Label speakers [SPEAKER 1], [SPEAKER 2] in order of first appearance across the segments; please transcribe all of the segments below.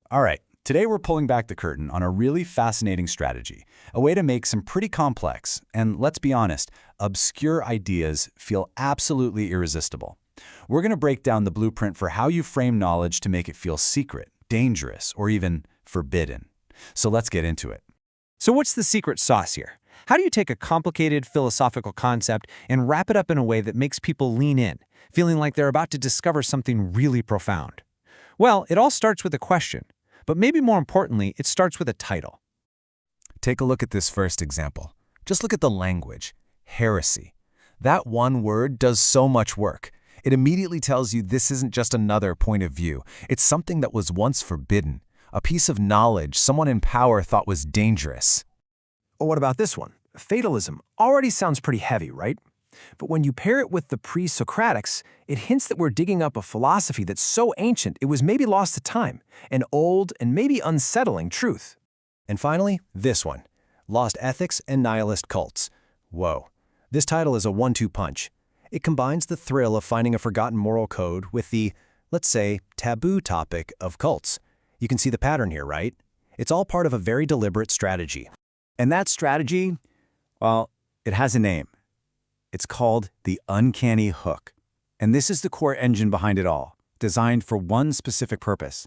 [SPEAKER 1] All right, today we're pulling back the curtain on a really fascinating strategy, a way to make some pretty complex, and let's be honest, obscure ideas feel absolutely irresistible. We're going to break down the blueprint for how you frame knowledge to make it feel secret, dangerous, or even forbidden. So let's get into it.
[SPEAKER 2] So what's the secret sauce here? How do you take a complicated philosophical concept and wrap it up in a way that makes people lean in, feeling like they're about to discover something really profound? Well, it all starts with a question, but maybe more importantly, it starts with a title.
[SPEAKER 3] Take a look at this first example. Just look at the language. Heresy. That one word does so much work. It immediately tells you this isn't just another point of view. It's something that was once forbidden. A piece of knowledge someone in power thought was dangerous.
[SPEAKER 4] Or what about this one? Fatalism already sounds pretty heavy, right? But when you pair it with the pre-Socratics, it hints that we're digging up a philosophy that's so ancient it was maybe lost to time, an old and maybe unsettling truth.
[SPEAKER 3] And finally, this one. Lost ethics and nihilist cults. Whoa. This title is a one-two punch. It combines the thrill of finding a forgotten moral code with the, let's say, taboo topic of cults. You can see the pattern here, right? It's all part of a very deliberate strategy.
[SPEAKER 1] And that strategy, well, it has a name. It's called the Uncanny Hook. And this is the core engine behind it all, designed for one specific purpose: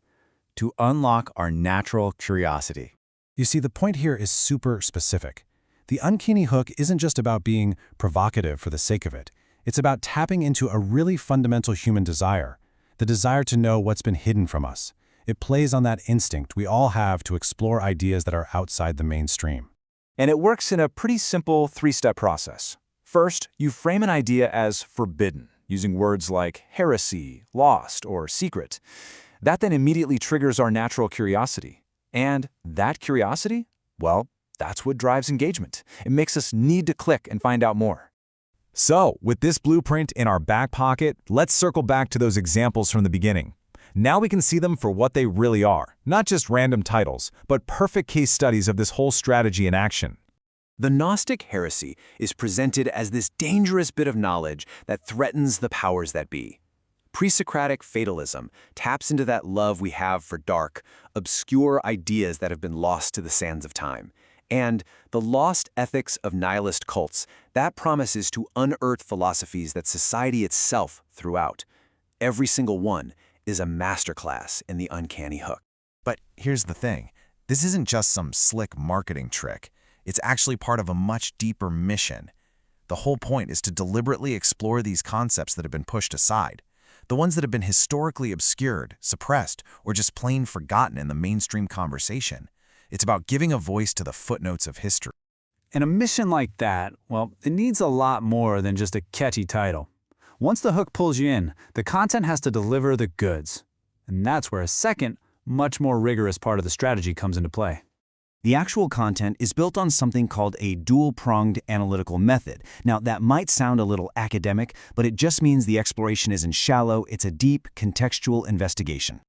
[SPEAKER 1] to unlock our natural curiosity.
[SPEAKER 3] You see, the point here is super specific. The uncanny hook isn't just about being provocative for the sake of it. It's about tapping into a really fundamental human desire, the desire to know what's been hidden from us. It plays on that instinct we all have to explore ideas that are outside the mainstream.
[SPEAKER 5] And it works in a pretty simple three-step process. First, you frame an idea as forbidden, using words like heresy, lost, or secret. That then immediately triggers our natural curiosity. And that curiosity, well, that's what drives engagement. It makes us need to click and find out more.
[SPEAKER 3] So, with this blueprint in our back pocket, let's circle back to those examples from the beginning. Now we can see them for what they really are, not just random titles, but perfect case studies of this whole strategy in action.
[SPEAKER 4] The Gnostic heresy is presented as this dangerous bit of knowledge that threatens the powers that be. Pre-Socratic fatalism taps into that love we have for dark, obscure ideas that have been lost to the sands of time. And the lost ethics of nihilist cults, that promises to unearth philosophies that society itself threw out. Every single one is a masterclass in the uncanny hook.
[SPEAKER 3] But here's the thing. This isn't just some slick marketing trick. It's actually part of a much deeper mission. The whole point is to deliberately explore these concepts that have been pushed aside, the ones that have been historically obscured, suppressed, or just plain forgotten in the mainstream conversation. It's about giving a voice to the footnotes of history.
[SPEAKER 1] And a mission like that, well, it needs a lot more than just a catchy title. Once the hook pulls you in, the content has to deliver the goods. And that's where a second, much more rigorous part of the strategy comes into play. The actual content is built on something called a dual-pronged analytical method. Now, that might sound a little academic, but it just means the exploration isn't shallow, it's a deep, contextual investigation.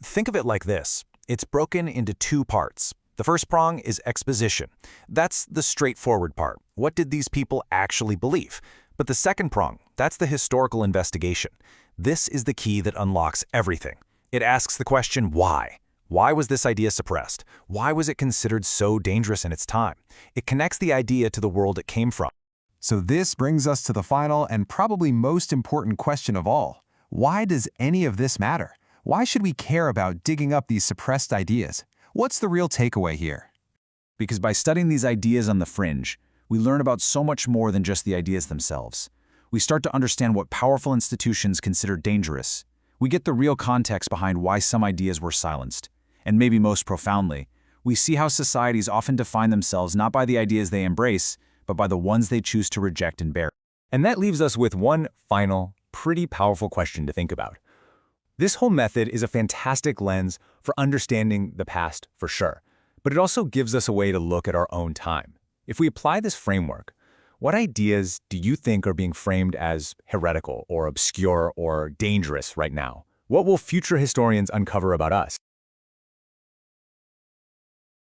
[SPEAKER 5] Think of it like this. It's broken into two parts. The first prong is exposition. That's the straightforward part. What did these people actually believe? But the second prong, that's the historical investigation. This is the key that unlocks everything. It asks the question, why? Why was this idea suppressed? Why was it considered so dangerous in its time? It connects the idea to the world it came from.
[SPEAKER 6] So this brings us to the final and probably most important question of all. Why does any of this matter? Why should we care about digging up these suppressed ideas? What's the real takeaway here?
[SPEAKER 1] Because by studying these ideas on the fringe, we learn about so much more than just the ideas themselves. We start to understand what powerful institutions consider dangerous. We get the real context behind why some ideas were silenced. And maybe most profoundly, we see how societies often define themselves not by the ideas they embrace, but by the ones they choose to reject and bury.
[SPEAKER 5] And that leaves us with one final, pretty powerful question to think about. This whole method is a fantastic lens for understanding the past for sure, but it also gives us a way to look at our own time. If we apply this framework, what ideas do you think are being framed as heretical or obscure or dangerous right now? What will future historians uncover about us?